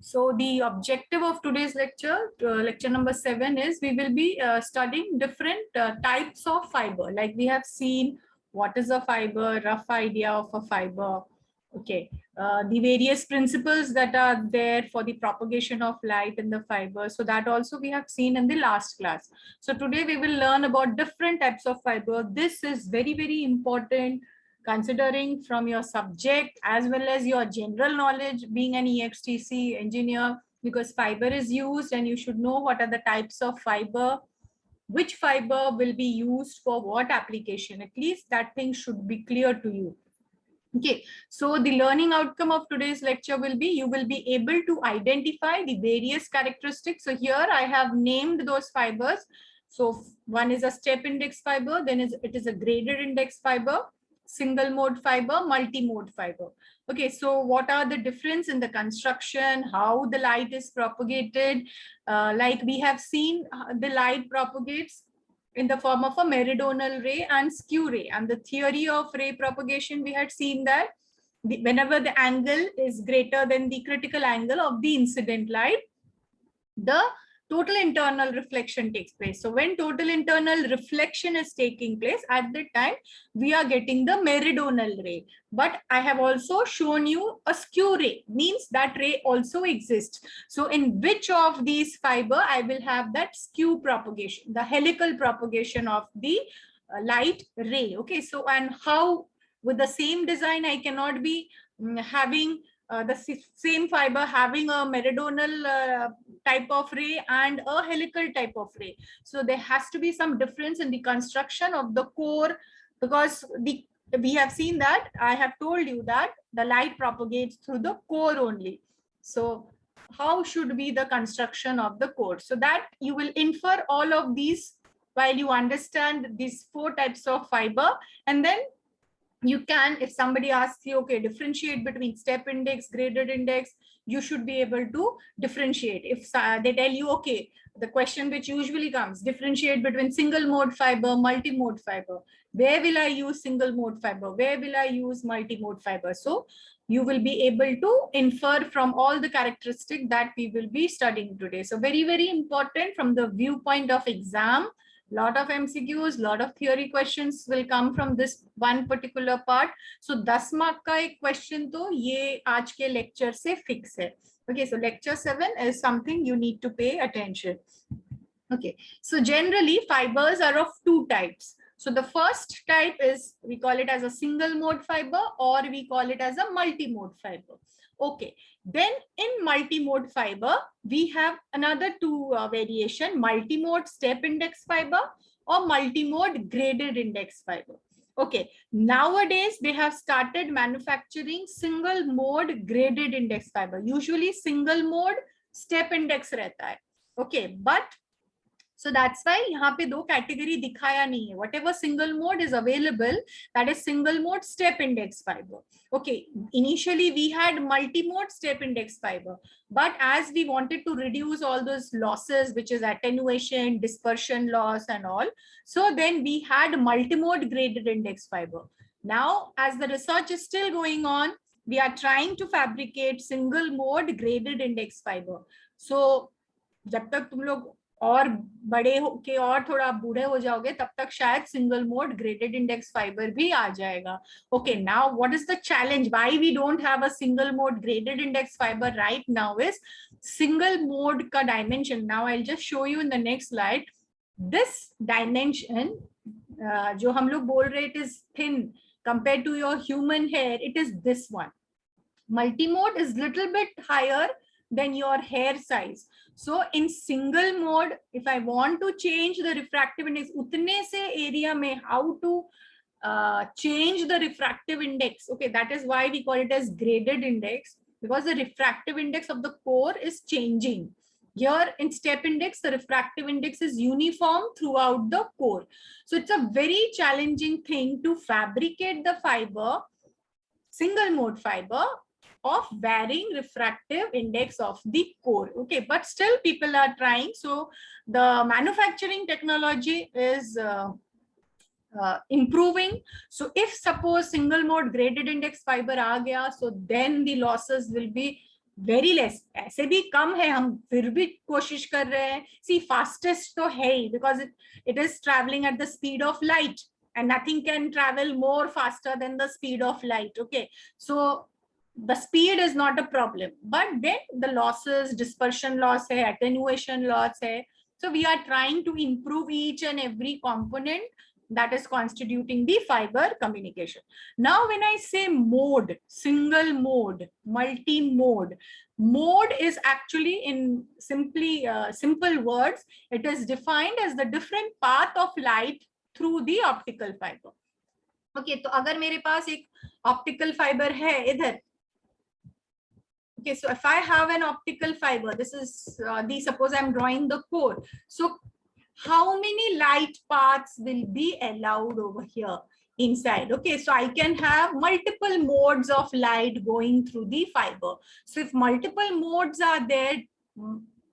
So the objective of today's lecture, lecture number 7, is we will be studying different types of fiber. Like we have seen what is a fiber, rough idea of a fiber. Okay, the various principles that are there for the propagation of light in the fiber. So that also we have seen in the last class. So today we will learn about different types of fiber. This is very, very important considering from your subject as well as your general knowledge being an EXTC engineer, because fiber is used and you should know what are the types of fiber, which fiber will be used for what application. At least that thing should be clear to you. Okay, so the learning outcome of today's lecture will be you will be able to identify the various characteristics. So here I have named those fibers. So one is a step index fiber, then it is a graded index fiber, single mode fiber, multi-mode fiber. Okay, so what are the difference in the construction, how the light is propagated? Like we have seen, the light propagates in the form of a meridional ray and skew ray. And the theory of ray propagation, we had seen that whenever the angle is greater than the critical angle of the incident light, the total internal reflection takes place. So when total internal reflection is taking place, at that time we are getting the meridional ray. But I have also shown you a skew ray, means that ray also exists. So in which of these fiber I will have that skew propagation, the helical propagation of the light ray. Okay, so and how with the same design I cannot be having the same fiber having a meridional type of ray and a helical type of ray. So there has to be some difference in the construction of the core, because we have seen that I have told you that the light propagates through the core only. So how should be the construction of the core? So that you will infer all of these while you understand these 4 types of fiber. And then you can, if somebody asks you, okay, differentiate between step index, graded index, you should be able to differentiate. If they tell you, okay, the question which usually comes, differentiate between single mode fiber, multi-mode fiber, where will I use single mode fiber, where will I use multi-mode fiber? So you will be able to infer from all the characteristics that we will be studying today. So very, very important from the viewpoint of exam. Lot of MCQs, lot of theory questions will come from this one particular part. So 10 mark का एक question तो ये आज के lecture से fix है. Okay, so lecture 7 is something you need to pay attention. Okay, so generally fibers are of 2 types. So the first type is, we call it as a single mode fiber, or we call it as a multi-mode fiber. Okay, then in multi-mode fiber, we have another 2 variation, multi-mode step index fiber or multi-mode graded index fiber. Okay, nowadays they have started manufacturing single mode graded index fiber. Usually single mode step index रहता है. Okay, but so that's why यहाँ पे 2 category दिखाया नहीं है. Whatever single mode is available, that is single mode step index fiber. Okay, initially we had multi-mode step index fiber, but as we wanted to reduce all those losses, which is attenuation, dispersion loss and all, so then we had multi-mode graded index fiber. Now, as the research is still going on, we are trying to fabricate single mode graded index fiber. So जब तक तुम लोग और बड़े होके और थोड़ा बूढ़े हो जाओगे तब तक शायद single mode graded index fibre भी आ जाएगा. Okay, now what is the challenge, why we don't have a single mode graded index fibre right now is single mode का dimension. Now I will just show you in the next slide. This dimension जो हम लोग बोल रहे it is thin compared to your human hair, it is this one. Multi-mode is little bit higher than your hair size. So in single mode, if I want to change the refractive index, utne se area mein how to change the refractive index. Okay, that is why we call it as graded index, because the refractive index of the core is changing. Here in step index, the refractive index is uniform throughout the core. So it's a very challenging thing to fabricate the fiber, single mode fiber, of varying refractive index of the core. Okay, but still people are trying. So the manufacturing technology is improving. So if suppose single mode graded index fiber aa gaya, so then the losses will be very less, ऐसे भी कम है, हम फिर भी कोशिश कर रहे हैं. सी फास्टेस्ट तो है ही, because it is travelling at the speed of light and nothing can travel more faster than the speed of light. Okay, so the speed is not a problem, but then the losses, dispersion loss hai, attenuation loss hai. So we are trying to improve each and every component that is constituting the fiber communication. Now when I say mode, single mode, multi-mode, mode is actually, in simply simple words, it is defined as the different path of light through the optical fiber. Okay, तो अगर मेरे पास एक optical fiber है इधर, okay, so if I have an optical fiber, this is suppose I'm drawing the core. So how many light paths will be allowed over here inside? Okay, so I can have multiple modes of light going through the fiber. So if multiple modes are there,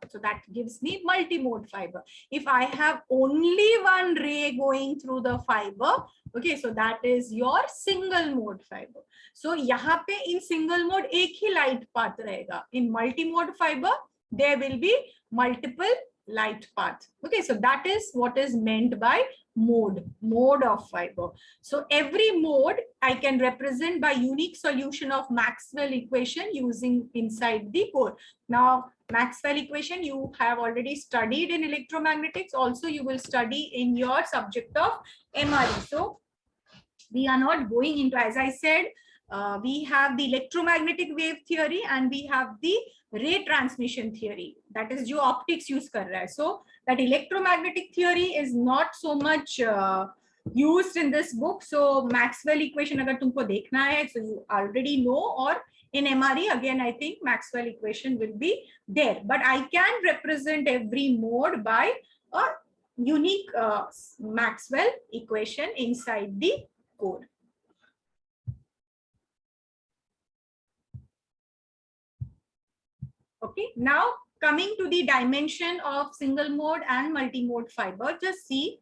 so that gives me multi-mode fiber. If I have only one ray going through the fiber, okay, so that is your single mode fiber. So यहाँ पे in single mode एक ही light path रहेगा. In multi-mode fiber there will be multiple light path. Okay, so that is what is meant by mode of fiber. So every mode I can represent by unique solution of Maxwell equation using inside the core. Now Maxwell equation you have already studied in electromagnetics, also you will study in your subject of MRE. So we are not going into, as I said, we have the electromagnetic wave theory and we have the ray transmission theory, that is जो optics use कर रहा है. So that electromagnetic theory is not so much used in this book. So Maxwell equation अगर तुमको देखना है, so you already know, or in MRE again I think Maxwell equation will be there, but I can represent every mode by a unique Maxwell equation inside the core. Okay, now coming to the dimension of single mode and multi-mode fiber, just see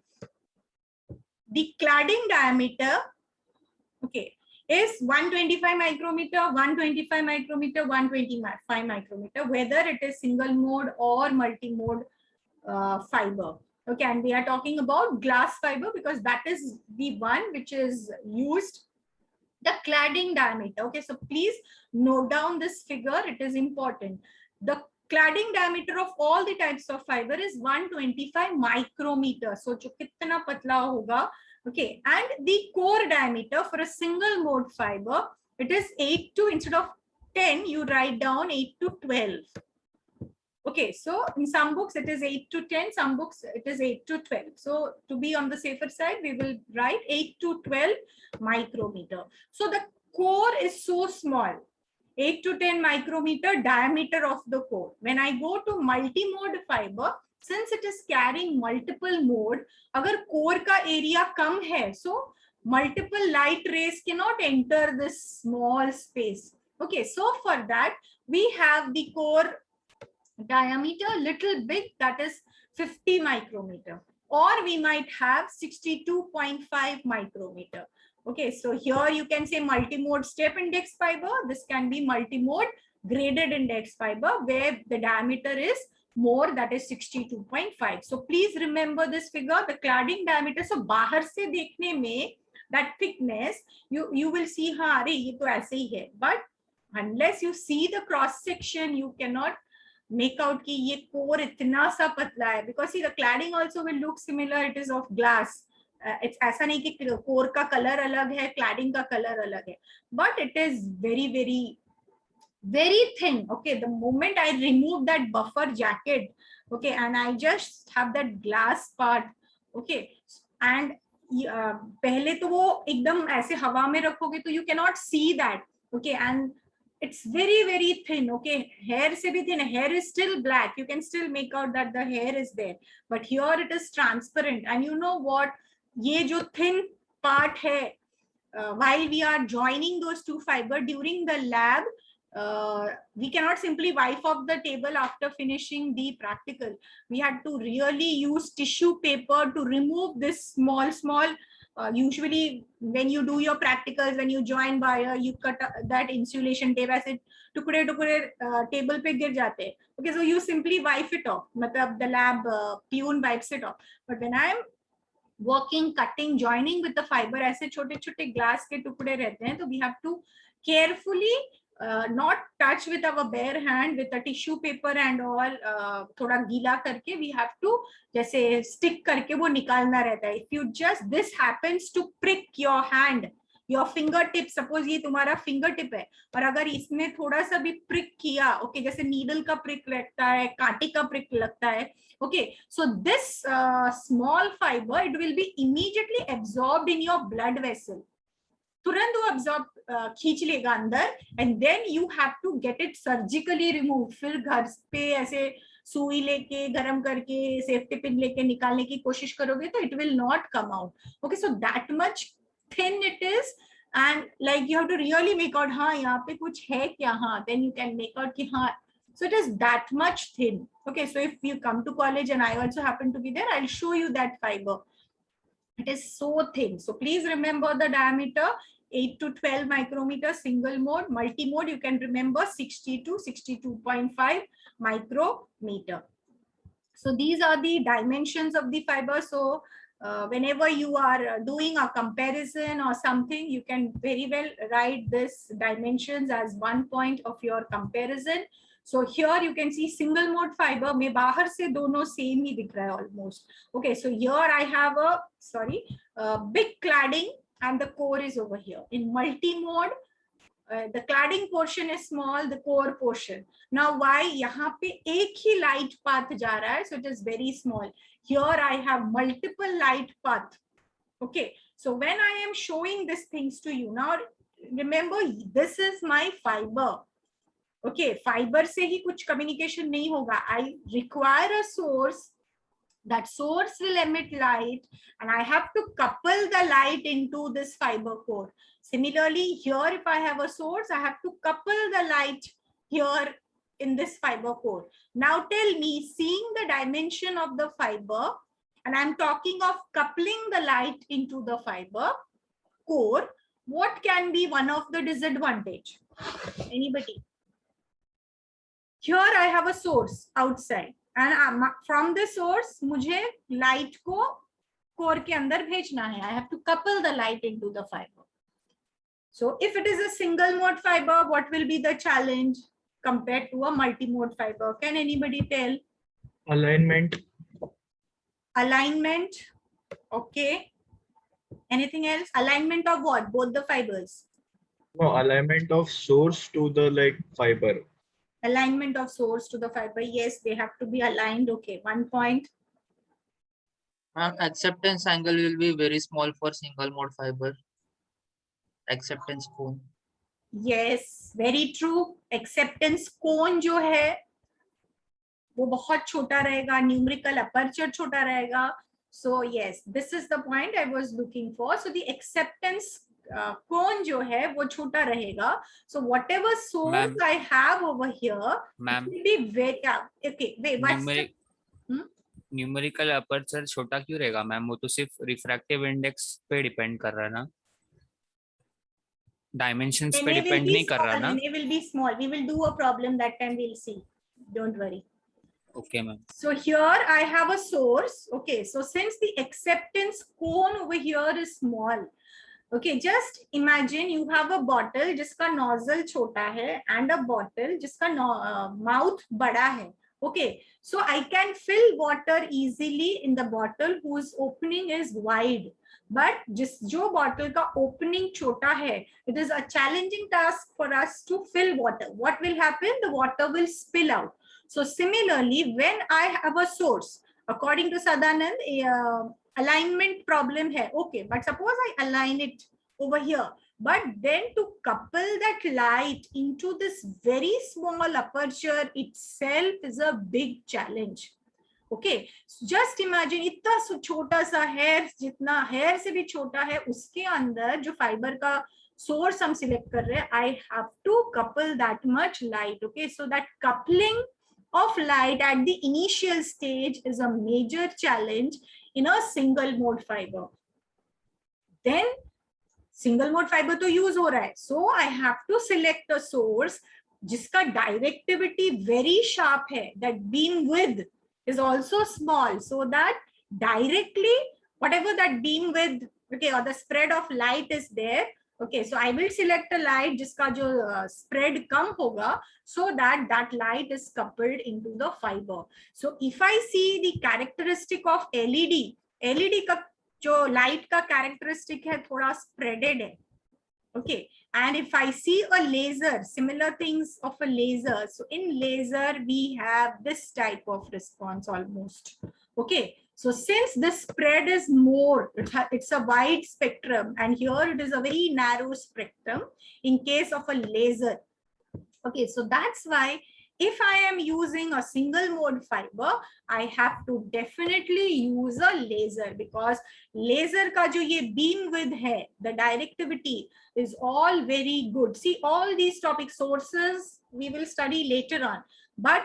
the cladding diameter, okay, is 125 micrometer, 125 micrometer, 125 micrometer, whether it is single mode or multi-mode fiber. Okay, and we are talking about glass fiber because that is the one which is used, the cladding diameter. Okay, so please note down this figure, it is important. The cladding diameter of all the types of fiber is 125 micrometer. So जो कितना पतला होगा. Okay, and the core diameter for a single mode fiber, it is 8 to, instead of 10 you write down 8 to 12. Okay, so in some books it is 8 to 10, some books it is 8 to 12. So to be on the safer side, we will write 8 to 12 micrometer. So the core is so small, 8 to 10 micrometer diameter of the core. When I go to multi-mode fiber, since it is carrying multiple mode, agar core ka area kam hai, so multiple light rays cannot enter this small space. Okay, so for that we have the core diameter little big, that is 50 micrometer, or we might have 62.5 micrometer. Okay, so here you can say multi-mode step index fiber. This can be multi-mode graded index fiber where the diameter is more, that is 62.5. So please remember this figure, the cladding diameter. So bahar se dekhne mein that thickness, you will see हाँ अरे ये तो ऐसे ही है, but unless you see the cross section you cannot make out कि ये core इतना सा पतला है, because see the cladding also will look similar, it is of glass. It's ऐसा नहीं कि core का color अलग है, cladding का color अलग है, but it is very very very thin. Okay, the moment I remove that buffer jacket, okay, and I just have that glass part, okay, and पहले तो वो एकदम ऐसे हवा में रखोगे तो you cannot see that, okay, and it's very very thin. Okay, hair se bhi thin, hair is still black, you can still make out that the hair is there, but here it is transparent. And you know what, ye jo thin part hai, while we are joining those two fiber during the lab, we cannot simply wipe off the table after finishing the practical. We had to really use tissue paper to remove this small usually when you do your practicals, when you join wire, you cut that insulation tape as it टुकड़े टुकड़े table पे गिर जाते हैं. Okay, so you simply wipe it off. मतलब the lab peon wipes it off. But when I am working, cutting, joining with the fiber, ऐसे छोटे छोटे ग्लास के टुकड़े रहते हैं, तो we have to carefully not touch with our bare hand with a tissue paper and all, थोड़ा गीला करके we have to जैसे stick करके वो निकालना रहता है. If you just this happens to prick your hand, your fingertip, suppose ये तुम्हारा fingertip है और अगर इसमें थोड़ा सा भी prick किया, okay, जैसे needle का prick लगता है, कांटे का prick लगता है, okay, so this small fiber, it will be immediately absorbed in your blood vessel. तुरंत वो absorb खींच लेगा अंदर, and then you have to get it surgically removed. फिर घर पे ऐसे सुई लेके गरम करके सेफ्टी पिन लेके निकालने की कोशिश करोगे तो it will not come out. Okay, so that much thin it is, and like you have to really make out, हाँ यहाँ पे कुछ है क्या, हाँ, then you can make out कि हाँ. So it is that much thin. Okay, so if you come to college and I also happen to be there, I'll show you that fiber. It is so thin. So please remember the diameter 8 to 12 micrometer, single mode. Multi-mode, you can remember 60 to 62.5 micrometer. So these are the dimensions of the fiber. So whenever you are doing a comparison or something, you can very well write this dimensions as one point of your comparison. So here you can see single mode fiber में बाहर से दोनों same ही दिख रहा है almost. Okay, so here I have a big cladding and the core is over here. In multi-mode, the cladding portion is small, the core portion. Now why यहाँ पे एक ही light path जा रहा है, so it is very small. Here I have multiple light path. Okay, so when I am showing these things to you, now remember this is my fiber. Okay, fiber से ही कुछ communication नहीं होगा. I require a source. That source will emit light and I have to couple the light into this fiber core. Similarly, here if I have a source, I have to couple the light here in this fiber core. Now tell me, seeing the dimension of the fiber, and I'm talking of coupling the light into the fiber core, what can be one of the disadvantage? Anybody? Here I have a source outside. And from the source, मुझे light को core के अंदर भेजना है. I have to couple the light into the fiber. So if it is a single mode fiber, what will be the challenge compared to a multi-mode fiber? Can anybody tell? Alignment. Alignment. Okay. Anything else? Alignment of what? Both the fibers. No, alignment of source to the fiber. Alignment of source to the fiber. Yes, they have to be aligned. Okay, 1 point. Acceptance angle will be very small for single mode fiber. Acceptance cone. Yes, very true. Acceptance cone जो है वो बहुत छोटा रहेगा. Numerical aperture छोटा रहेगा. So yes, this is the point I was looking for. So the acceptance cone जो है वो छोटा रहेगा. So whatever source I have over here, it will be very okay. Wait, what's numerical aperture छोटा क्यों रहेगा मैम? वो तो सिर्फ रिफ्रैक्टिव इंडेक्स पे डिपेंड कर रहा है ना, डायमेंशंस पे डिपेंड नहीं कर रहा ना. It will be small. We will do a problem that time. We'll see. Don't worry. Okay, ma'am. So here I have a source. Okay, so since the acceptance cone over here is small, okay, just imagine you have a bottle जिसका nozzle छोटा है and a bottle जिसका mouth बड़ा है. Okay, so I can fill water easily in the bottle whose opening is wide. But जो bottle का opening छोटा है, it is a challenging task for us to fill water. What will happen? The water will spill out. So similarly, when I have a source, according to Sadanand, alignment problem hai. Okay, but suppose I align it over here. But then to couple that light into this very small aperture itself is a big challenge. Okay, so just imagine इतना छोटा सा hair, जितना hair से भी छोटा है, उसके अंदर जो fiber का source हम select कर रहे हैं, I have to couple that much light. Okay, so that coupling of light at the initial stage is a major challenge in a single mode fiber. Then single mode fiber to use हो रहा है, so I have to select a source, जिसका directivity very sharp है, that beam width is also small, so that directly whatever that beam width, okay, or the spread of light is there, okay, so I will select a light जिसका जो spread कम होगा, so that that light is coupled into the fiber. So if I see the characteristic of LED का जो light का characteristic है थोड़ा spreaded है, okay, and if I see a laser, similar things of a laser, so in laser we have this type of response almost, okay. So since this spread is more, it's a wide spectrum, and here it is a very narrow spectrum in case of a laser, okay. So that's why if I am using a single mode fiber, I have to definitely use a laser, because laser का जो ये beam width है, the directivity is all very good. See, all these topic sources we will study later on, but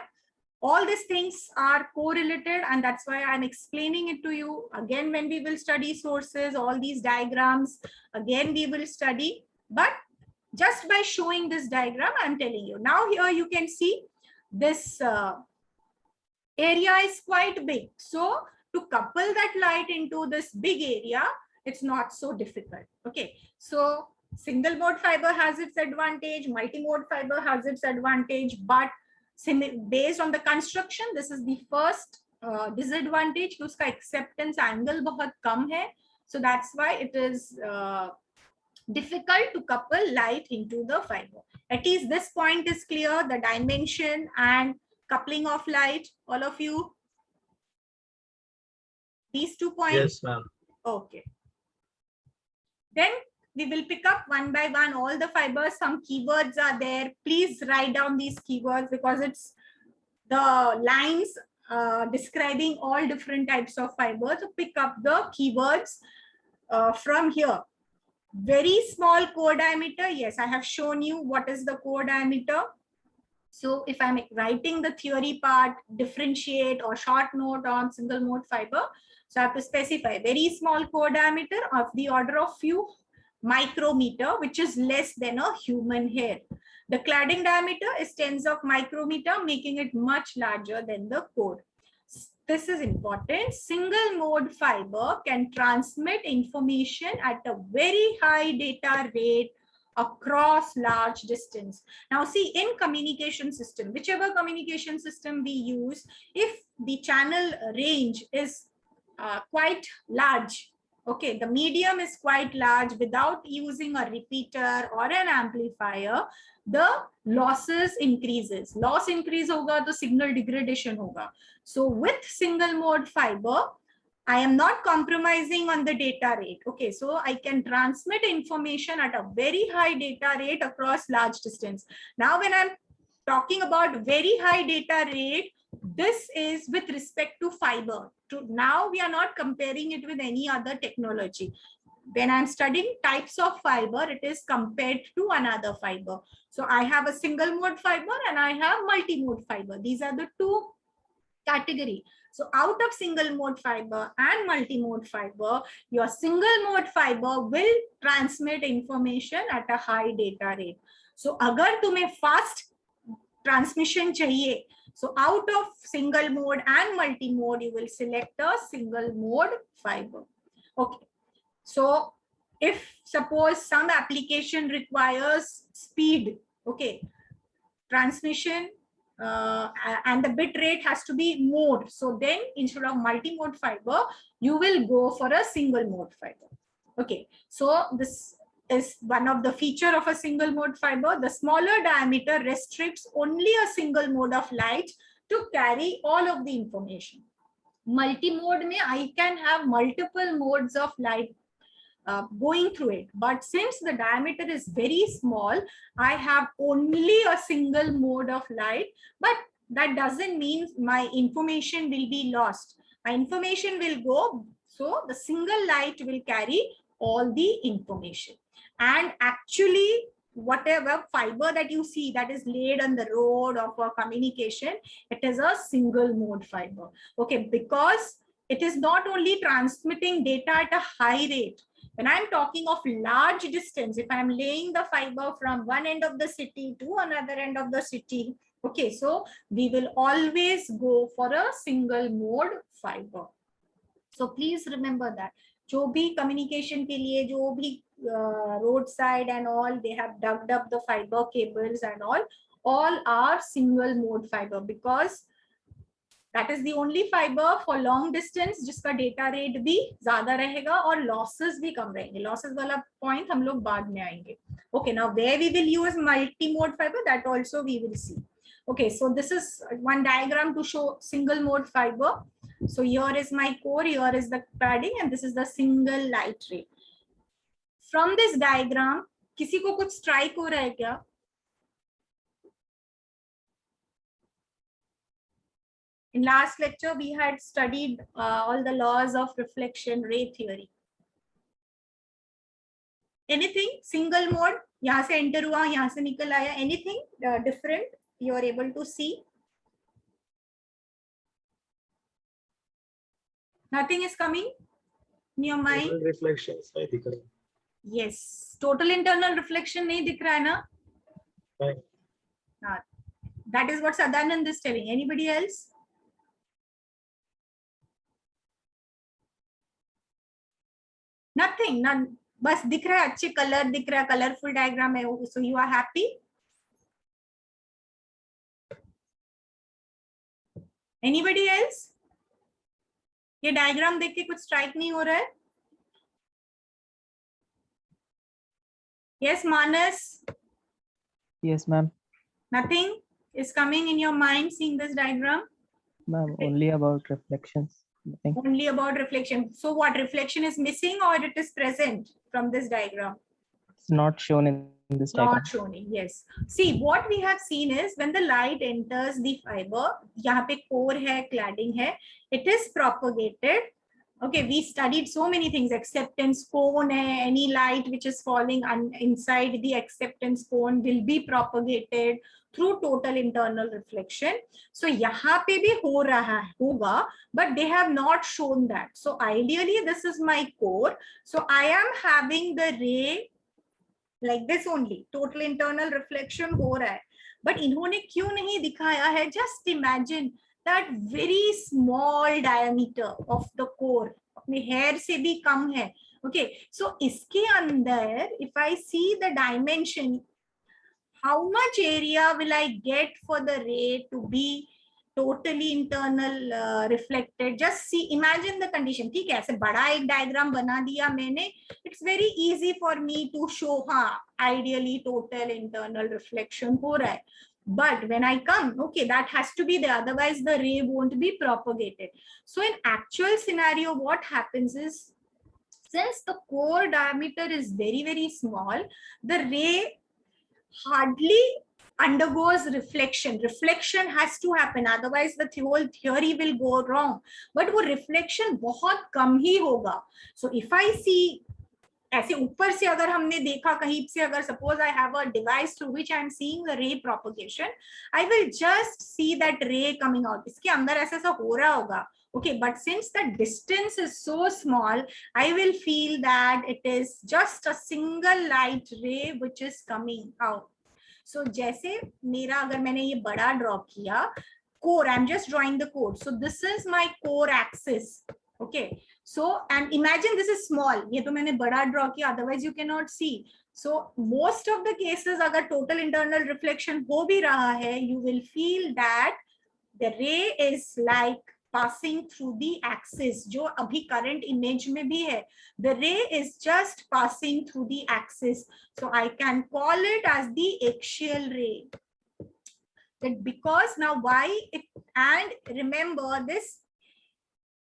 all these things are correlated, and that's why I'm explaining it to you. Again, when we will study sources, all these diagrams, again we will study, but just by showing this diagram, I'm telling you. Now here you can see this area is quite big. So to couple that light into this big area, it's not so difficult. Okay, so single mode fiber has its advantage, multi-mode fiber has its advantage, but based on the construction, this is the first disadvantage, कि उसका acceptance angle बहुत कम है. So that's why it is difficult to couple light into the fiber. At least this point is clear, the dimension and coupling of light, all of you? These 2 points? Yes, ma'am. Okay. Then we will pick up one by one all the fibers. Some keywords are there. Please write down these keywords, because it's the lines describing all different types of fibers. So pick up the keywords from here. Very small core diameter. Yes, I have shown you what is the core diameter. So if I'm writing the theory part, differentiate or short note on single mode fiber, so I have to specify very small core diameter of the order of few micrometer, which is less than a human hair. The cladding diameter is tens of micrometer, making it much larger than the core. This is important. Single mode fiber can transmit information at a very high data rate across large distance. Now see, in communication system, whichever communication system we use, if the channel range is quite large, okay, the medium is quite large, without using a repeater or an amplifier, the losses increases. Loss increase hoga to signal degradation hoga. So with single mode fiber, I am not compromising on the data rate. Okay, so I can transmit information at a very high data rate across large distance. Now, when I'm talking about very high data rate, this is with respect to fiber. Now we are not comparing it with any other technology. When I'm studying types of fiber, it is compared to another fiber. So I have a single mode fiber and I have multi-mode fiber. These are the two categories. So out of single mode fiber and multi-mode fiber, your single mode fiber will transmit information at a high data rate. So agar tumhe fast transmission chahiye, so out of single mode and multi-mode, you will select a single mode fiber. Okay. So if suppose some application requires speed, okay, transmission and the bit rate has to be more. So then instead of multi-mode fiber, you will go for a single mode fiber. Okay. So this is one of the feature of a single mode fiber. The smaller diameter restricts only a single mode of light to carry all of the information. Multi-mode mein I can have multiple modes of light going through it, but since the diameter is very small, I have only a single mode of light, but that doesn't mean my information will be lost. My information will go, so the single light will carry all the information. And actually, whatever fiber that you see that is laid on the road or for communication, it is a single mode fiber. Okay, because it is not only transmitting data at a high rate, When I'm talking of large distance, if I'm laying the fiber from one end of the city to another end of the city, okay, so we will always go for a single mode fiber. So please remember that. जो भी communication के लिए, जो भी roadside and all, they have dug up the fiber cables and all are single mode fiber, because that is the only fiber for long distance जिसका data rate भी ज़्यादा रहेगा और losses भी कम रहेंगे. Losses वाला point हम लोग बाद में आएंगे. Okay, now where we will use multi-mode fiber, that also we will see. Okay, so this is one diagram to show single mode fiber. So here is my core, here is the padding, and this is the single light ray. From this diagram, किसी को कुछ strike हो रहा है क्या? In last lecture, we had studied all the laws of reflection ray theory. Anything single mode? यहाँ से enter हुआ, यहाँ से निकल आया. Anything different you are able to see? Nothing is coming in your mind? Total reflections नहीं दिख रहा. Yes. Total internal reflection नहीं दिख रहा है ना? नहीं. That is what Sadanand is telling. Anybody else? Nothing. None. बस दिख रहा है, अच्छे कलर दिख रहा है, कलरफुल डायग्राम है. So you are happy? Anybody else? ये डायग्राम देख के कुछ स्ट्राइक नहीं हो रहा है? Yes, Manas. Yes, ma'am. Nothing is coming in your mind seeing this diagram? Ma'am, only about reflections. Nothing. Only about reflection. So what, reflection is missing or it is present from this diagram? It's not shown in this diagram. Not shown, yes. See, what we have seen is when the light enters the fiber, यहाँ पे core है, cladding है, it is propagated. Okay, we studied so many things. Acceptance cone hai, any light which is falling inside the acceptance cone will be propagated through total internal reflection. So यहाँ पे भी हो रहा होगा, but they have not shown that. So ideally this is my core. So I am having the ray like this only. Total internal reflection हो रहा है. But इन्होंने क्यों नहीं दिखाया है? Just imagine that very small diameter of the core अपने hair से भी कम है. Okay, so इसके अंदर if I see the dimension, how much area will I get for the ray to be totally internal reflected? Just see, imagine the condition. ठीक है, ऐसे बड़ा एक diagram बना दिया मैंने. It's very easy for me to show, हाँ, ideally total internal reflection हो रहा है. But when I come, okay, that has to be there, otherwise the ray won't be propagated. So in actual scenario, what happens is, since the core diameter is very, very small, the ray hardly undergoes reflection. Reflection has to happen, otherwise the whole theory will go wrong. But वो reflection बहुत कम ही होगा. So if I see, ऐसे ऊपर से अगर हमने देखा कहीं से, अगर suppose I have a device through which I am seeing the ray propagation, I will just see that ray coming out. इसके अंदर ऐसा ऐसा हो रहा होगा. Okay, but since the distance is so small, I will feel that it is just a single light ray which is coming out. So जैसे मेरा, अगर मैंने ये बड़ा draw किया, core, I'm just drawing the core. So this is my core axis. Okay, so and imagine this is small. ये तो मैंने बड़ा draw किया, otherwise you cannot see. So most of the cases, अगर total internal reflection हो भी रहा है, you will feel that the ray is like passing through the axis, जो अभी current image में भी है. The ray is just passing through the axis. So I can call it as the axial ray. That because now why it, and remember this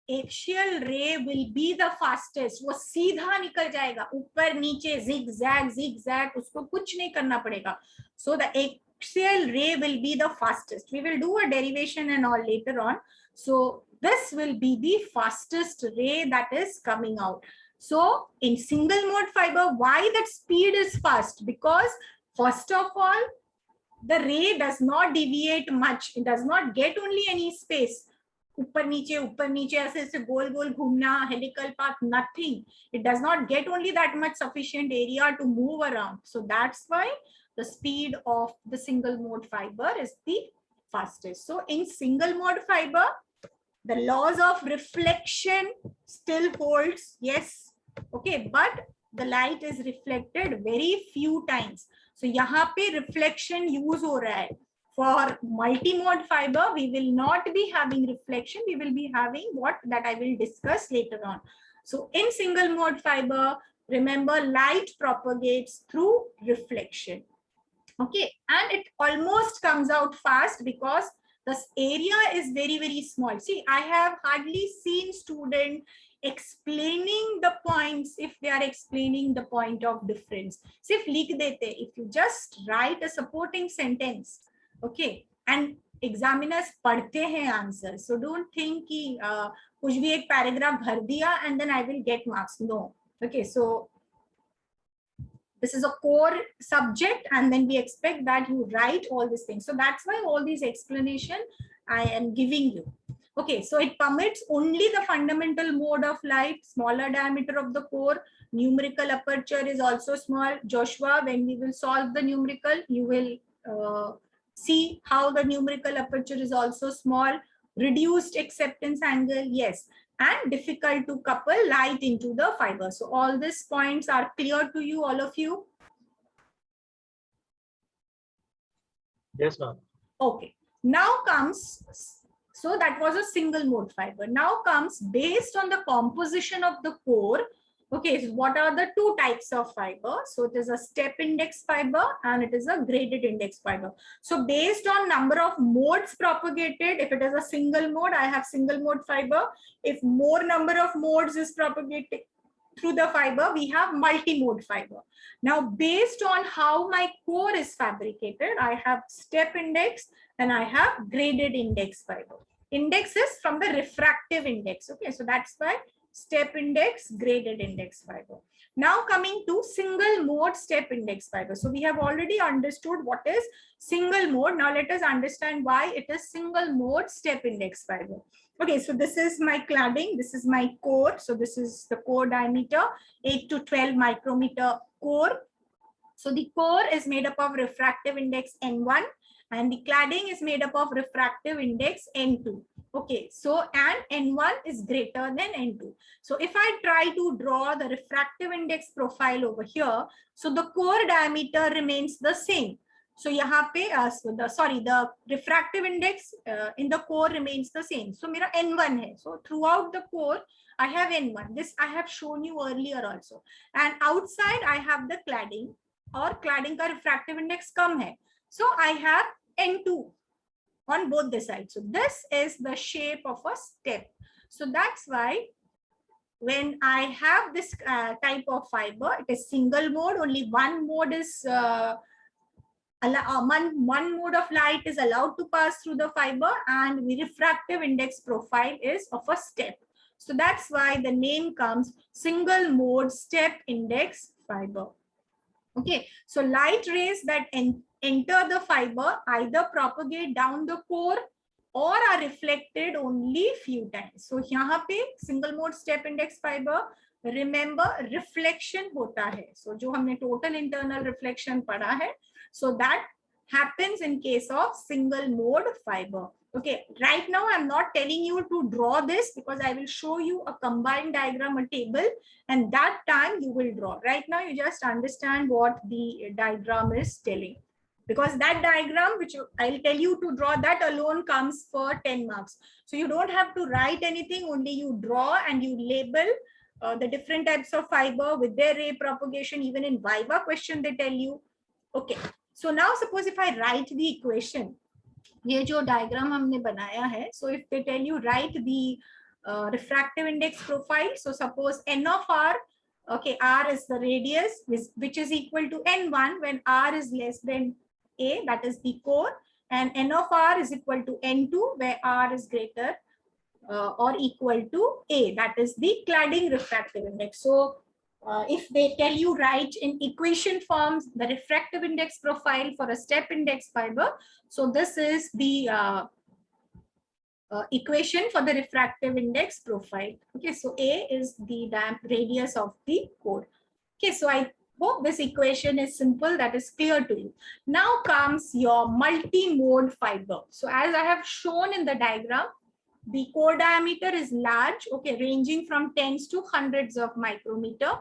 axial ray will be the fastest. वो सीधा निकल जाएगा, ऊपर नीचे zigzag, उसको कुछ नहीं करना पड़ेगा. So the axial ray will be the fastest. We will do a derivation and all later on. So this will be the fastest ray that is coming out. So in single mode fiber, why that speed is fast? Because first of all, the ray does not deviate much. It does not get only any space. ऊपर नीचे ऐसे ऐसे गोल गोल घूमना, helical path, nothing. It does not get only that much sufficient area to move around. So that's why the speed of the single mode fiber is the fastest. So in single mode fiber, the laws of reflection still holds, yes, okay, but the light is reflected very few times. So यहाँ पे reflection use हो रहा है. For multi-mode fiber, we will not be having reflection. We will be having what that I will discuss later on. So in single mode fiber, remember light propagates through reflection. Okay, and it almost comes out fast because the area is very, very small. See, I have hardly seen student explaining the points if they are explaining the point of difference. Sirf likh dete, if you just write a supporting sentence, okay, and examiners पढ़ते हैं answer, so don't think कि कुछ भी एक paragraph भर दिया and then I will get marks. No, okay, so this is a core subject and then we expect that you write all these things. So that's why all these explanation I am giving you. Okay, so it permits only the fundamental mode of light, smaller diameter of the core, numerical aperture is also small. Joshua, when we will solve the numerical, you will see how the numerical aperture is also small. Reduced acceptance angle, yes, and difficult to couple light into the fiber. So all these points are clear to you, all of you? Yes, ma'am. Okay, now comes, so that was a single mode fiber. Now comes based on the composition of the core. Okay, so what are the two types of fiber? So it is a step index fiber and it is a graded index fiber. So based on number of modes propagated, if it is a single mode, I have single mode fiber. If more number of modes is propagated through the fiber, we have multi-mode fiber. Now, based on how my core is fabricated, I have step index and I have graded index fiber. Index is from the refractive index. Okay, so that's why step index, graded index fiber. Now coming to single mode step index fiber. So we have already understood what is single mode. Now let us understand why it is single mode step index fiber. Okay, so this is my cladding, this is my core. So this is the core diameter, 8 to 12 micrometer core. So the core is made up of refractive index N1 and the cladding is made up of refractive index N2. Okay, so and N1 is greater than N2. So if I try to draw the refractive index profile over here, so the core diameter remains the same. So यहाँ पे the refractive index in the core remains the same. So मेरा N1 है. So throughout the core I have N1. This I have shown you earlier also. And outside I have the cladding और cladding का refractive index कम है. So I have N2 on both the sides. So this is the shape of a step. So that's why when I have this type of fiber, it is single mode, only one mode is one mode of light is allowed to pass through the fiber and the refractive index profile is of a step. So that's why the name comes single mode step index fiber. Okay, so light rays that enter the fiber either propagate down the core or are reflected only few times. So यहाँ पे single mode step index fiber, remember reflection होता है. So जो हमने total internal reflection पढ़ा है, so that happens in case of single mode fiber. Okay, right now I'm not telling you to draw this because I will show you a combined diagram, a table, and that time you will draw. Right now you just understand what the diagram is telling. Because that diagram, which I'll tell you to draw, that alone comes for 10 marks. So you don't have to write anything, only you draw and you label the different types of fiber with their ray propagation. Even in Viva question, they tell you. Okay, so now suppose if I write the equation, ये जो diagram हमने बनाया है, so if they tell you write the refractive index profile, so suppose n of r, okay, r is the radius which is equal to n1 when r is less than a, that is the core, and n of r is equal to n2 where r is greater or equal to a, that is the cladding refractive index. So if they tell you write in equation forms the refractive index profile for a step index fiber, so this is the equation for the refractive index profile. Okay, so A is the radius of the core. Okay, so I hope this equation is simple, that is clear to you. Now comes your multi-mode fiber. So as I have shown in the diagram, the core diameter is large, okay, ranging from tens to hundreds of micrometer.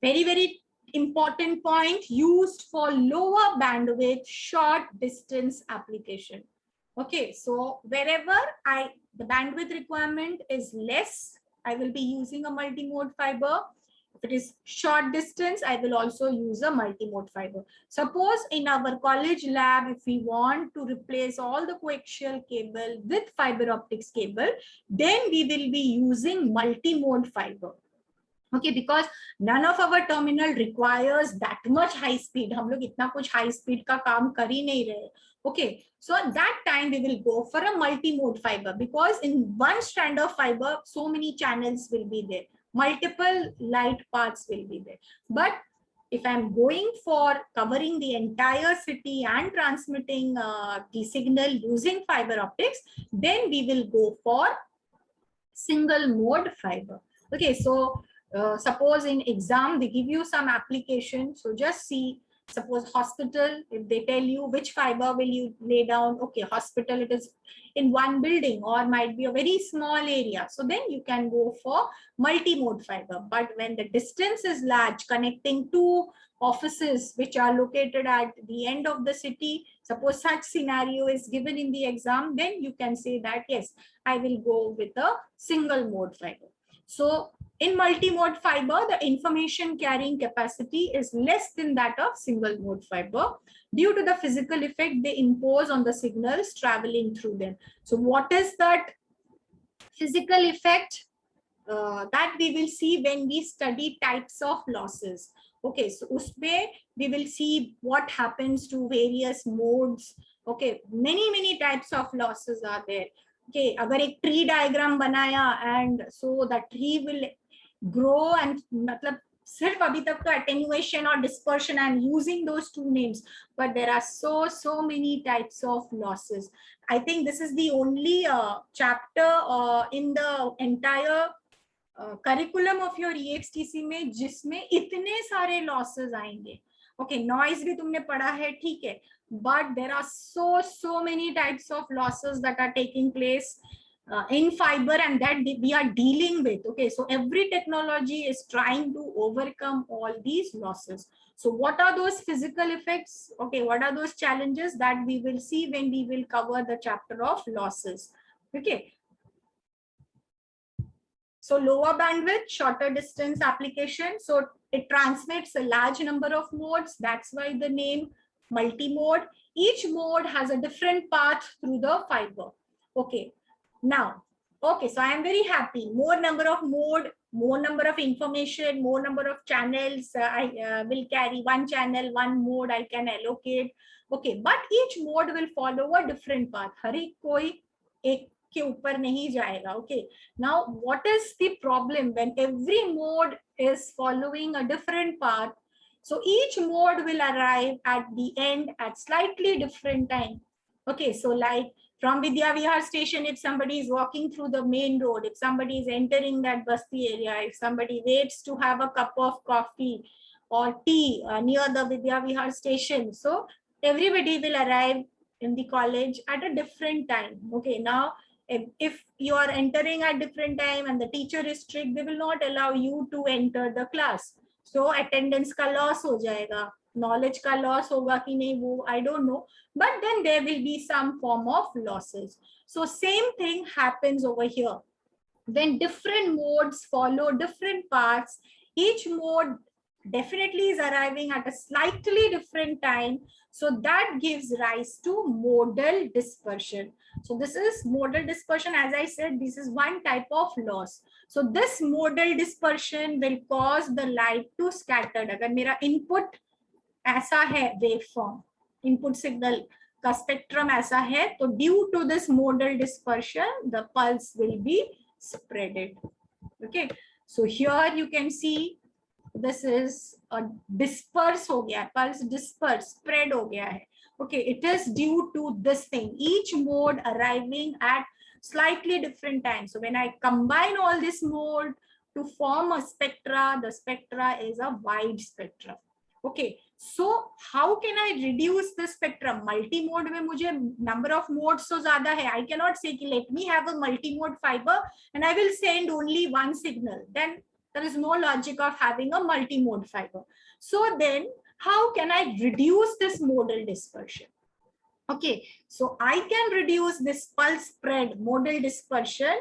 Very, very important point, used for lower bandwidth, short distance application. Okay, so wherever the bandwidth requirement is less, I will be using a multi-mode fiber. If it is short distance, I will also use a multi-mode fiber. Suppose in our college lab, if we want to replace all the coaxial cable with fiber optics cable, then we will be using multi-mode fiber. Okay, because none of our terminal requires that much high speed. हम लोग इतना कुछ high speed का काम कर ही नहीं रहे. Okay, so at that time we will go for a multi-mode fiber, because in one strand of fiber, so many channels will be there. Multiple light paths will be there. But if I'm going for covering the entire city and transmitting the signal using fiber optics, then we will go for single mode fiber. Okay, so suppose in exam they give you some application, so just see. Suppose hospital, if they tell you which fiber will you lay down, okay, hospital, it is in one building or might be a very small area, so then you can go for multi-mode fiber. But when the distance is large, connecting two offices which are located at the end of the city, suppose such scenario is given in the exam, then you can say that yes, I will go with a single mode fiber. So in multi-mode fiber, the information carrying capacity is less than that of single mode fiber due to the physical effect they impose on the signals traveling through them. So what is that physical effect? That we will see when we study types of losses. Okay, so usme we will see what happens to various modes. Okay, many types of losses are there. Okay, अगर एक tree diagram बनाया and so the tree will grow and मतलब सिर्फ अभी तक तो attenuation or dispersion, I'm using those two names, but there are so many types of losses. I think this is the only chapter in the entire curriculum of your EXTC में जिसमें इतने सारे losses आएंगे. Okay, noise भी तुमने पढ़ा है, ठीक है, but there are so many types of losses that are taking place in fiber and that we are dealing with. Okay, so every technology is trying to overcome all these losses. So what are those physical effects? Okay, what are those challenges that we will see when we will cover the chapter of losses? Okay, so lower bandwidth, shorter distance application, so it transmits a large number of modes. That's why the name multi-mode. Each mode has a different path through the fiber. Okay, now, okay, so I am very happy. More number of mode, more number of information, more number of channels. I will carry one channel, one mode I can allocate. Okay, but each mode will follow a different path. हर एक कोई एक के ऊपर नहीं जाएगा. Okay, now what is the problem when every mode is following a different path? So each mode will arrive at the end at slightly different time. Okay, so like from Vidya Vihar station, if somebody is walking through the main road, if somebody is entering that Basti area, if somebody waits to have a cup of coffee or tea near the Vidya Vihar station, so everybody will arrive in the college at a different time. Okay, now if you are entering at different time and the teacher is strict, they will not allow you to enter the class. So attendance का loss हो जाएगा, knowledge का loss होगा कि नहीं वो I don't know, but then there will be some form of losses. So same thing happens over here. When different modes follow different paths, each mode definitely is arriving at a slightly different time. So that gives rise to modal dispersion. So this is modal dispersion. As I said, this is one type of loss. So this modal dispersion will cause the light to scatter. अगर मेरा input ऐसा है waveform, input signal का spectrum ऐसा है, तो due to this modal dispersion, the pulse will be spreaded. Okay, so here you can see this is a disperse हो गया है, pulse disperse, spread हो गया है. Okay, it is due to this thing, each mode arriving at slightly different times. So when I combine all this mode to form a spectra, the spectra is a wide spectrum. Okay, so how can I reduce the spectrum? Multi-mode में मुझे number of modes so ज़्यादा है. I cannot say कि let me have a multi-mode fiber and I will send only one signal. Then there is no logic of having a multi-mode fiber. So then how can I reduce this modal dispersion? Okay, so I can reduce this pulse spread modal dispersion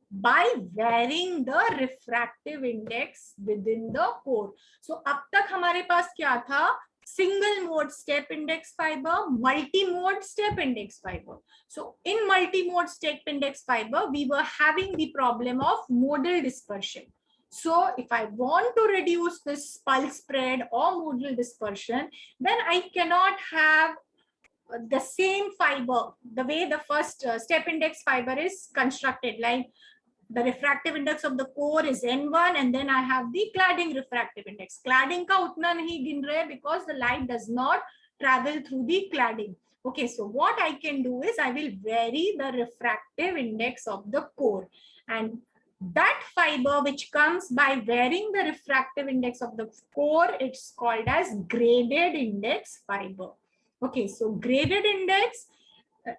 by varying the refractive index within the core. So अब तक हमारे पास क्या था? Single mode step index fiber, multi-mode step index fiber. So in multi-mode step index fiber, we were having the problem of modal dispersion. So if I want to reduce this pulse spread or modal dispersion, then I cannot have the same fiber, the way the first step index fiber is constructed, like the refractive index of the core is N1 and then I have the cladding refractive index. Cladding ka utna nahi gin rahe because the light does not travel through the cladding. Okay, so what I can do is I will vary the refractive index of the core, and that fiber which comes by varying the refractive index of the core, it's called as graded index fiber. Okay, so graded index,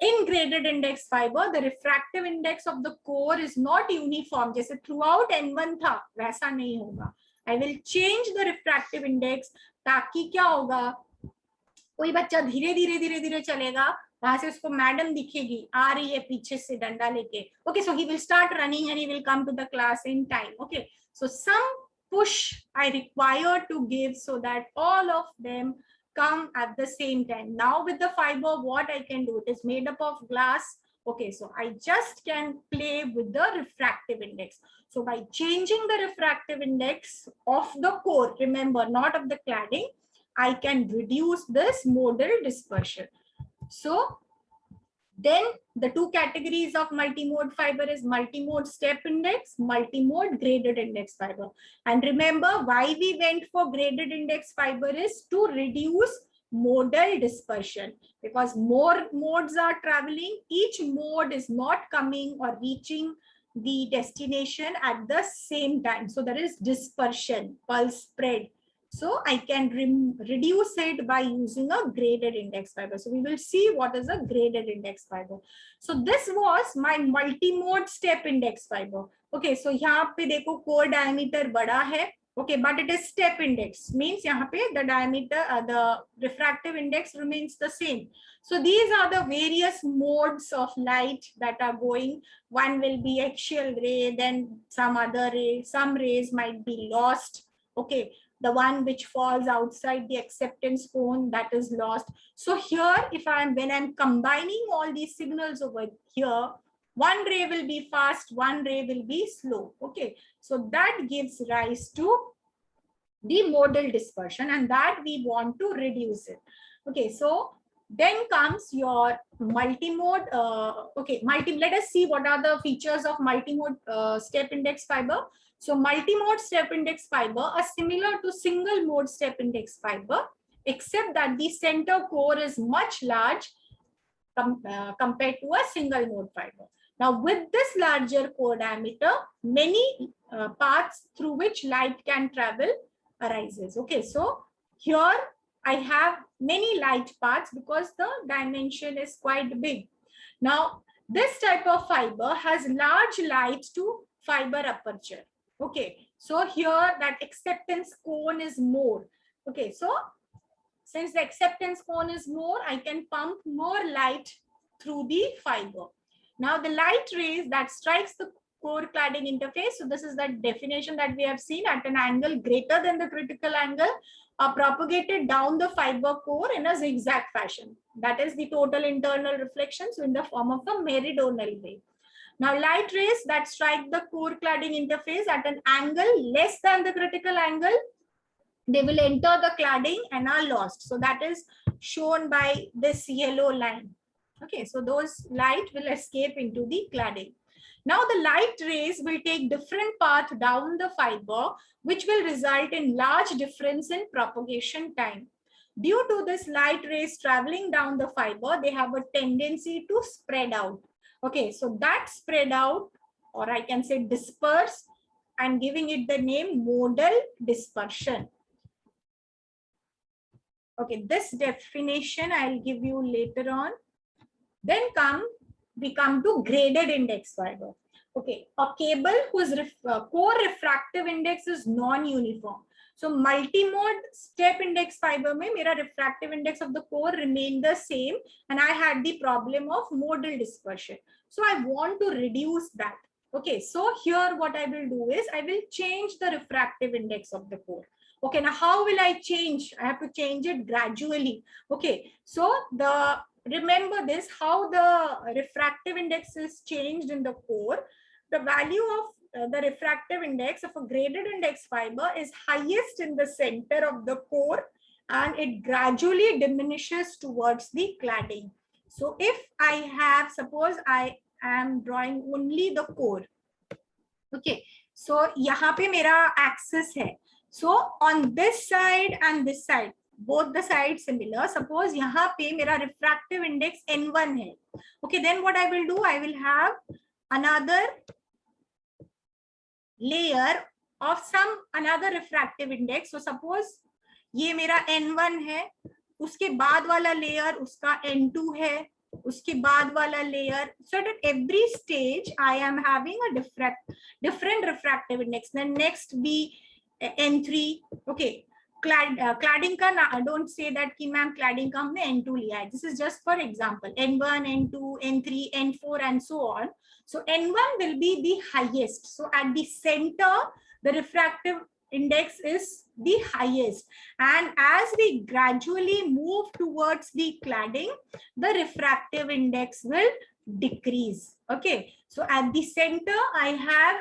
in graded index fiber, the refractive index of the core is not uniform. जैसे throughout N1 था, वैसा नहीं होगा. I will change the refractive index ताकि क्या होगा? कोई बच्चा धीरे धीरे चलेगा, वहां से उसको मैडम दिखेगी, आ रही है पीछे से डंडा लेके. Okay, so he will start running and he will come to the class in time. Okay, so some push I require to give so that all of them come at the same time. Now with the fiber, what I can do, it is made up of glass. Okay, so I just can play with the refractive index. So by changing the refractive index of the core, remember, not of the cladding, I can reduce this modal dispersion. So then the two categories of multimode fiber is multimode step index, multimode graded index fiber. And remember why we went for graded index fiber is to reduce modal dispersion, because more modes are traveling, each mode is not coming or reaching the destination at the same time. So there is dispersion, pulse spread. So I can reduce it by using a graded index fiber. So we will see what is a graded index fiber. So this was my multimode step index fiber. Okay, so यहाँ पे देखो core diameter बड़ा है. Okay, but it is step index, means यहाँ पे the diameter, the refractive index remains the same. So these are the various modes of light that are going. One will be axial ray, then some other ray, some rays might be lost. Okay, the one which falls outside the acceptance cone, that is lost. So here, when I'm combining all these signals over here, one ray will be fast, one ray will be slow. Okay, so that gives rise to the modal dispersion, and that we want to reduce it. Okay, so then comes your multimode. Let us see what are the features of multimode step index fiber. So multimode step index fiber are similar to single mode step index fiber, except that the center core is much large compared to a single mode fiber. Now with this larger core diameter, many paths through which light can travel arises. Okay, so here I have many light paths because the dimension is quite big. Now this type of fiber has large light to fiber aperture. Okay, so here that acceptance cone is more. Okay, so since the acceptance cone is more, I can pump more light through the fiber. Now the light rays that strikes the core cladding interface, so this is the definition that we have seen, at an angle greater than the critical angle, are propagated down the fiber core in a zigzag fashion. That is the total internal reflections in the form of a meridional wave. Now light rays that strike the core cladding interface at an angle less than the critical angle, they will enter the cladding and are lost. So that is shown by this yellow line. Okay, so those light will escape into the cladding. Now the light rays will take different path down the fiber, which will result in large difference in propagation time. Due to this light rays traveling down the fiber, they have a tendency to spread out. Okay, so that spread out, or I can say disperse, and giving it the name modal dispersion. Okay, this definition I'll give you later on. Then we come to graded index fiber. Okay, a cable whose core refractive index is non-uniform. So multi-mode step index fiber mein mera refractive index of the core remained the same, and I had the problem of modal dispersion. So I want to reduce that. Okay, so here what I will do is I will change the refractive index of the core. Okay, now how will I change? I have to change it gradually. Okay, so remember this, how the refractive index is changed in the core. The value of the refractive index of a graded index fiber is highest in the center of the core, and it gradually diminishes towards the cladding. So if I have, suppose I am drawing only the core. Okay, so यहाँ पे मेरा axis है. So on this side and this side, both the sides similar. Suppose यहाँ पे मेरा refractive index N1 है. Okay, then what I will do, I will have another layer of another refractive index. So suppose ये मेरा N1 है, उसके बाद वाला layer उसका N2 है, उसके बाद वाला layer. So at every stage I am having a different refractive index. Then next be N3. Okay, cladding का don't say that कि मैम cladding का हमने N2 लिया है. This is just for example. N1, N2, N3, N4 and so on. So N1 will be the highest. So at the center, the refractive index is the highest. And as we gradually move towards the cladding, the refractive index will decrease. Okay. So at the center, I have,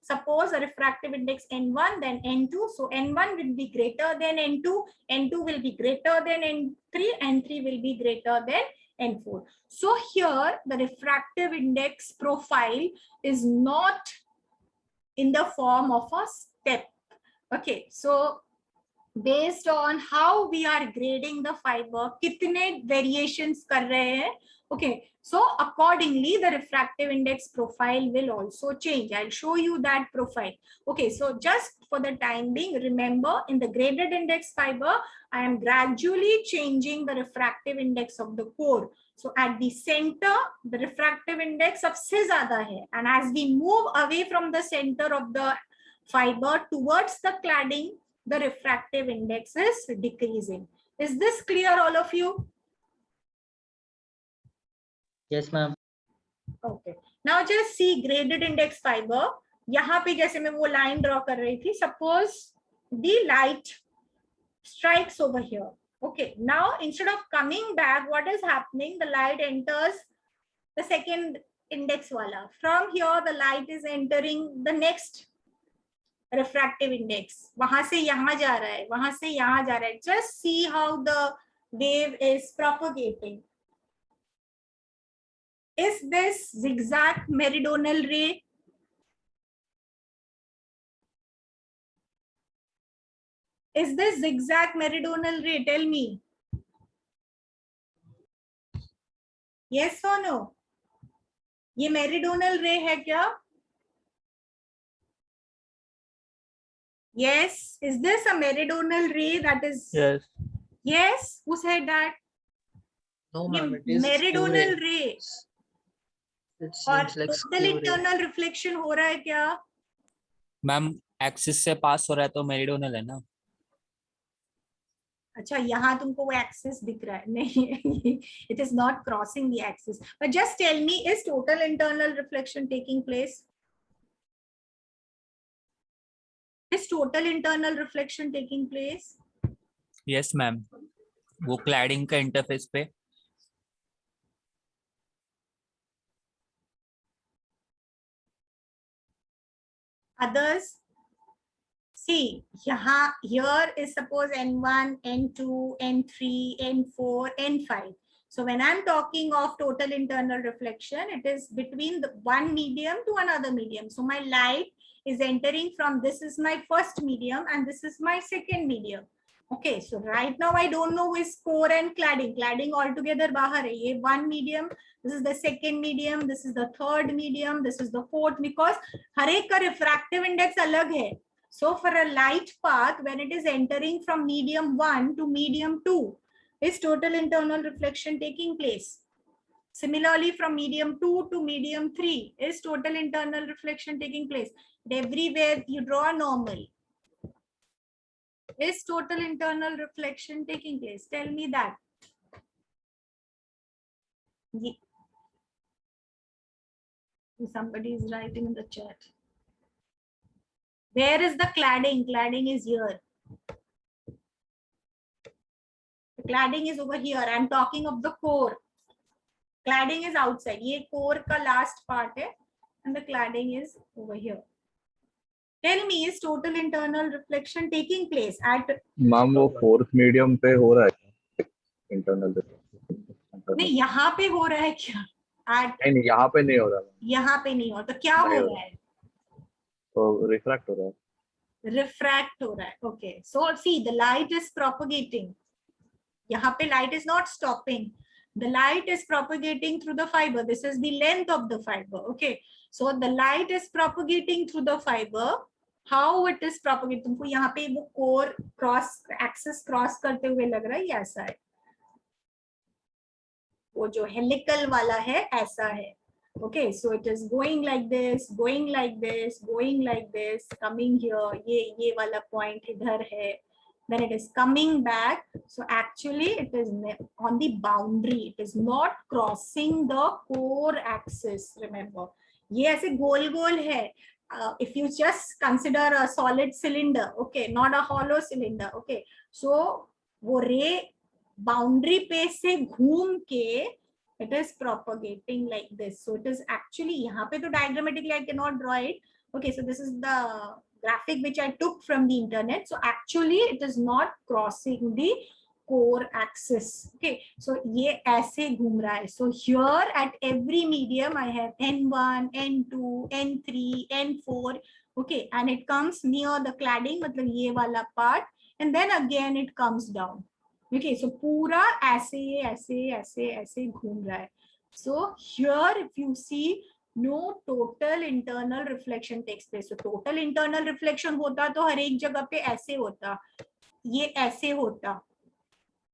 suppose a refractive index N1, then N2. So N1 will be greater than N2, N2 will be greater than N3, N3 will be greater than N4. So here the refractive index profile is not in the form of a step. Okay, so based on how we are grading the fiber, kitne variations kar rahe hain. Okay, so accordingly the refractive index profile will also change. I'll show you that profile. Okay, so just for the time being, remember in the graded index fiber, I am gradually changing the refractive index of the core. So at the center, the refractive index सबसे ज़्यादा है, and as we move away from the center of the fiber towards the cladding, the refractive index is decreasing. Is this clear, all of you? Yes, ma'am. Okay. Now just see graded index fiber. यहाँ पे जैसे मैं वो line draw कर रही थी. Suppose the light strikes over here. Okay. Now instead of coming back, what is happening? The light enters the second index wala. From here, the light is entering the next refractive index. वहां से यहाँ जा रहा है, वहां से यहाँ जा रहा है. Just see how the wave is propagating. Is this zigzag meridional ray? Is this zigzag meridional ray? Tell me. Yes or no? ये meridional ray है क्या? Yes. Is this a meridional ray that is? Yes. Yes. Who said that? No, ma'am. It is meridional skew ray. It और seems like total skew ray. internal reflection हो रहा है क्या? Ma'am axis से पास हो रहा है तो मेरिडियनल है ना. अच्छा, यहाँ तुमको वो एक्सिस दिख रहा है? नहीं, it is not crossing the axis. But just tell me, is total internal reflection taking place? Is total internal reflection taking place? Yes ma'am, वो क्लैडिंग का इंटरफेस पे. Others? See, here is suppose N1, N2, N3, N4, N5. So when I'm talking of total internal reflection, it is between the one medium to another medium. So my light is entering from, this is my first medium and this is my second medium. Okay, so right now I don't know who is core and cladding. Cladding altogether bahar hai. Ye one medium, this is the second medium, this is the third medium, this is the fourth, because har ek ka refractive index alag hai. So for a light path, when it is entering from medium 1 to medium 2, is total internal reflection taking place. Similarly, from medium 2 to medium 3, is total internal reflection taking place. And everywhere you draw a normal. Is total internal reflection taking place? Tell me that. Somebody is writing in the chat. Where is the cladding? Cladding is here. The cladding is over here. I'm talking of the core. Cladding is outside. Ye core ka last part hai, and the cladding is over here. Tell me, is total internal reflection taking place at? Ma'am वो fourth medium पे हो रहा है internal नहीं, यहाँ पे हो रहा है क्या? नहीं, यहाँ पे नहीं हो रहा, यहाँ पे नहीं हो, तो क्या हो रहा है? तो रिफ्रैक्ट हो रहा है, रिफ्रैक्ट हो रहा है. Okay, so see the light is propagating. यहाँ पे light is not stopping. The light is propagating through the fiber. This is the length of the fiber. Okay, so the light is propagating through the fiber. How it is propagating? तुमको यहाँ पे वो core cross axis cross करते हुए लग रहा है, ये ऐसा है. वो जो helical वाला है ऐसा है. Okay, so it is going like this, going like this, going like this, coming here. ये वाला point इधर है. Then it is coming back. So actually it is on the boundary. It is not crossing the core axis. Remember, ये ऐसे गोल गोल है. If you just consider a solid cylinder, okay, not a hollow cylinder, okay. So वो ray boundary पे से घूम के it is propagating like this. So it is actually यहाँ पे तो diagrammatically I cannot draw it. Okay, so this is the graphic which I took from the internet. So actually it is not crossing the core axis. Okay, so ये ऐसे घूम रहा है. So here at every medium I have N1, N2, N3, N4. Okay, and it comes near the cladding, मतलब ये वाला part, and then again it comes down. Okay, so पूरा ऐसे ऐसे ऐसे ऐसे घूम रहा है. So here if you see, no total internal reflection takes place. So total internal reflection होता तो हर एक जगह पे ऐसे होता, ये ऐसे होता.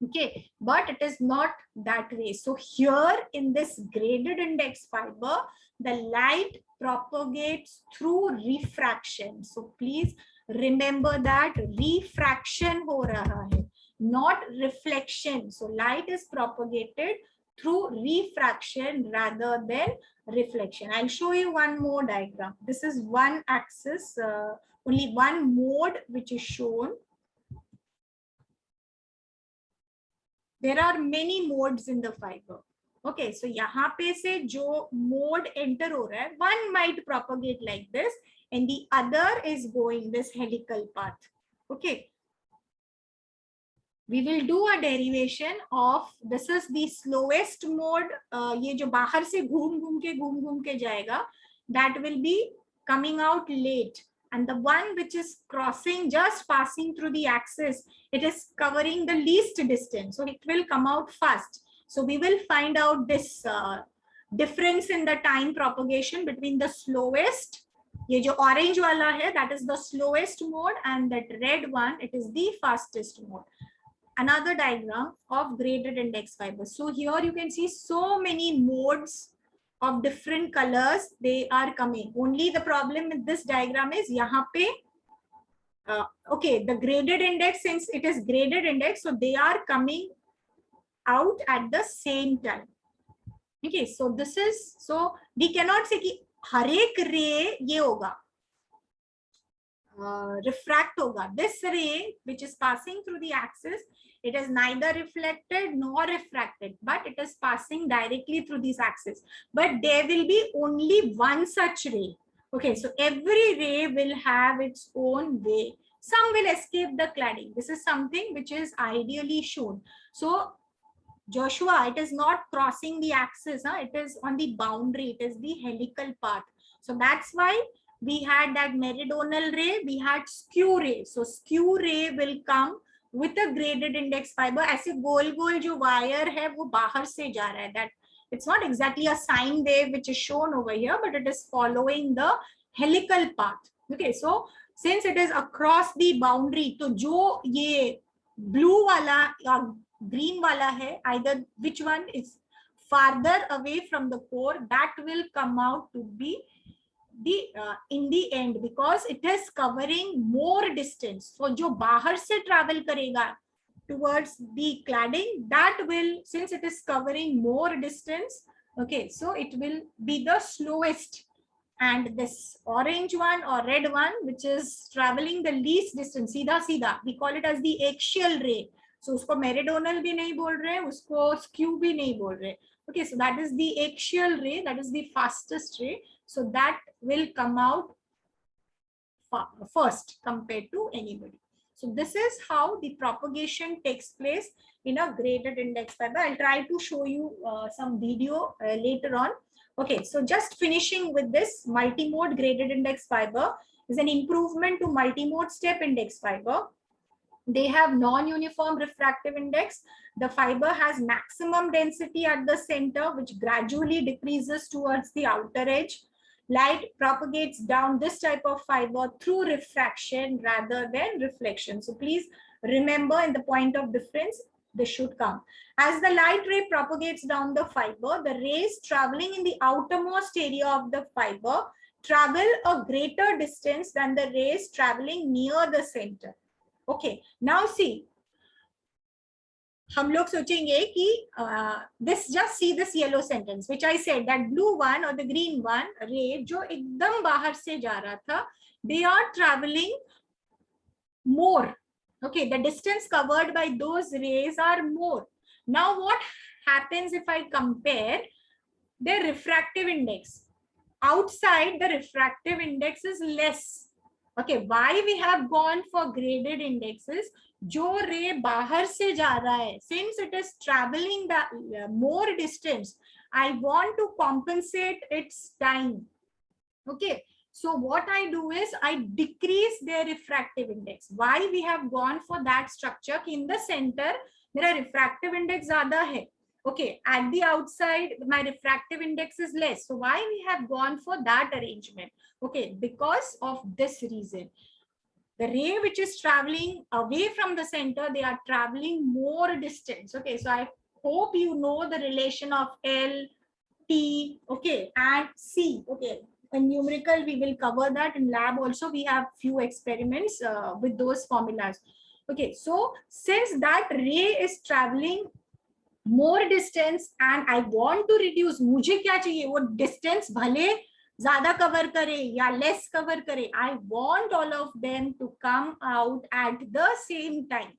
Okay, but it is not that way. So here in this graded index fiber, the light propagates through refraction. So please remember that refraction हो रहा है, not reflection. So light is propagated through refraction rather than reflection. I'll show you one more diagram. This is one axis, only one mode which is shown. There are many modes in the fiber. Okay, so यहाँ पे से जो mode enter हो रहा है, one might propagate like this and the other is going this helical path. Okay, we will do a derivation of, this is the slowest mode. ये जो बाहर से घूम घूम के जाएगा, that will be coming out late. And the one which is crossing, just passing through the axis, it is covering the least distance. So it will come out fast. So we will find out this difference in the time propagation between the slowest, ये जो orange वाला है, that is the slowest mode, and that red one, it is the fastest mode. Another diagram of graded index fiber. So here you can see so many modes of different colors, they are coming. Only the problem with this diagram is यहाँ पे, okay, the graded index, since it is graded index, so they are coming out at the same time. Okay, so this is, so we cannot say कि हर एक ray ये होगा, refract होगा. This ray which is passing through the axis, it is neither reflected nor refracted, but it is passing directly through this axis. But there will be only one such ray. Okay, so every ray will have its own way. Some will escape the cladding. This is something which is ideally shown. So Joshua, it is not crossing the axis, huh? It is on the boundary, it is the helical path. So that's why we had that meridional ray, we had skew ray. So skew ray will come with a graded index fiber, ऐसे गोल गोल जो wire है वो बाहर से जा रहा है. That it's not exactly a sine wave which is shown over here, but it is following the helical path. Okay, so since it is across the boundary, तो जो ये blue वाला या green वाला है, either which one is farther away from the core, that will come out to be the in the end, because it is covering more distance. So जो बाहर से travel करेगा towards the cladding, that will, since it is covering more distance, okay, so it will be the slowest. And this orange one or red one, which is traveling the least distance, सीधा सीधा, we call it as the axial ray. So उसको meridional भी नहीं बोल रहे, उसको skew भी नहीं बोल रहे. Okay, so that is the axial ray, that is the fastest ray. So that will come out first compared to anybody. So this is how the propagation takes place in a graded index fiber. I'll try to show you some video later on. Okay, so just finishing with this, multimode graded index fiber is an improvement to multimode step index fiber. They have non-uniform refractive index. The fiber has maximum density at the center, which gradually decreases towards the outer edge. Light propagates down this type of fiber through refraction rather than reflection. So please remember, in the point of difference, this should come. As the light ray propagates down the fiber, the rays traveling in the outermost area of the fiber travel a greater distance than the rays traveling near the center. Okay, now see, हम लोग सोचेंगे कि this, just see this yellow sentence which I said, that blue one or the green one ray जो एकदम बाहर से जा रहा था, they are traveling more. Okay, the distance covered by those rays are more. Now what happens if I compare their refractive index? Outside, the refractive index is less. Okay, why we have gone for graded indexes? जो रे बाहर से जा रहा है, since it is traveling the more distance, I want to compensate its time. Okay, so what I do is I decrease their refractive index. Why we have gone for that structure? In the center मेरा refractive index ज़्यादा है. Okay, at the outside my refractive index is less. So why we have gone for that arrangement? Okay, because of this reason. The ray which is traveling away from the center, they are traveling more distance. Okay, so I hope you know the relation of L, T, okay, and C. Okay, in numerical we will cover that. In lab also we have few experiments with those formulas. Okay, so since that ray is traveling more distance and I want to reduce, मुझे क्या चाहिए, वो distance भले ज़्यादा cover करे या less cover करे, I want all of them to come out at the same time.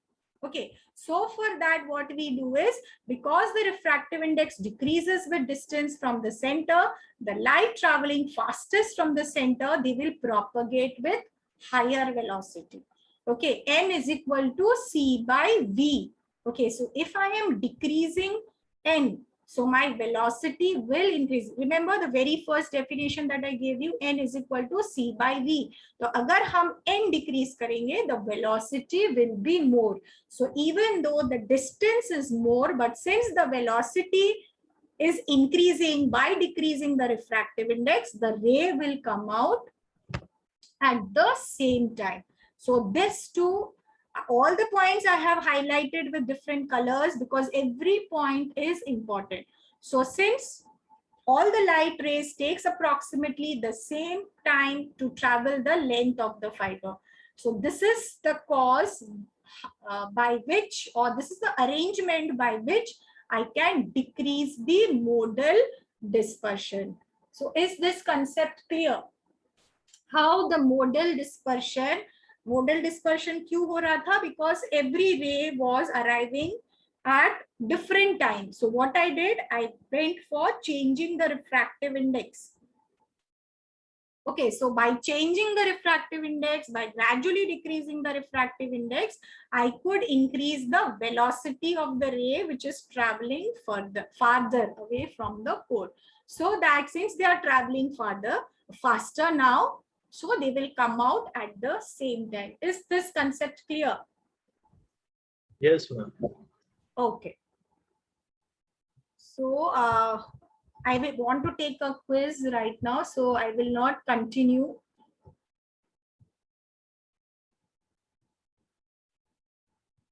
Okay, so for that what we do is, because the refractive index decreases with distance from the center, the light traveling fastest from the center, they will propagate with higher velocity. Okay, n is equal to C by V. Okay, so if I am decreasing n, so my velocity will increase. Remember the very first definition that I gave you, n is equal to C by V. So agar hum n decrease karenge, the velocity will be more. So even though the distance is more, but since the velocity is increasing by decreasing the refractive index, the ray will come out at the same time. So this too, all the points I have highlighted with different colors because every point is important. So since all the light rays takes approximately the same time to travel the length of the fiber. So this is the cause by which, or this is the arrangement by which I can decrease the modal dispersion. So is this concept clear? How the modal dispersion क्यों हो रहा था? Because every ray was arriving at different times. So what I did, I went for changing the refractive index. Okay, so by changing the refractive index, by gradually decreasing the refractive index, I could increase the velocity of the ray which is traveling farther away from the core. So that since they are traveling faster now, so they will come out at the same time. Is this concept clear? Yes, ma'am. Okay. So I will want to take a quiz right now, so I will not continue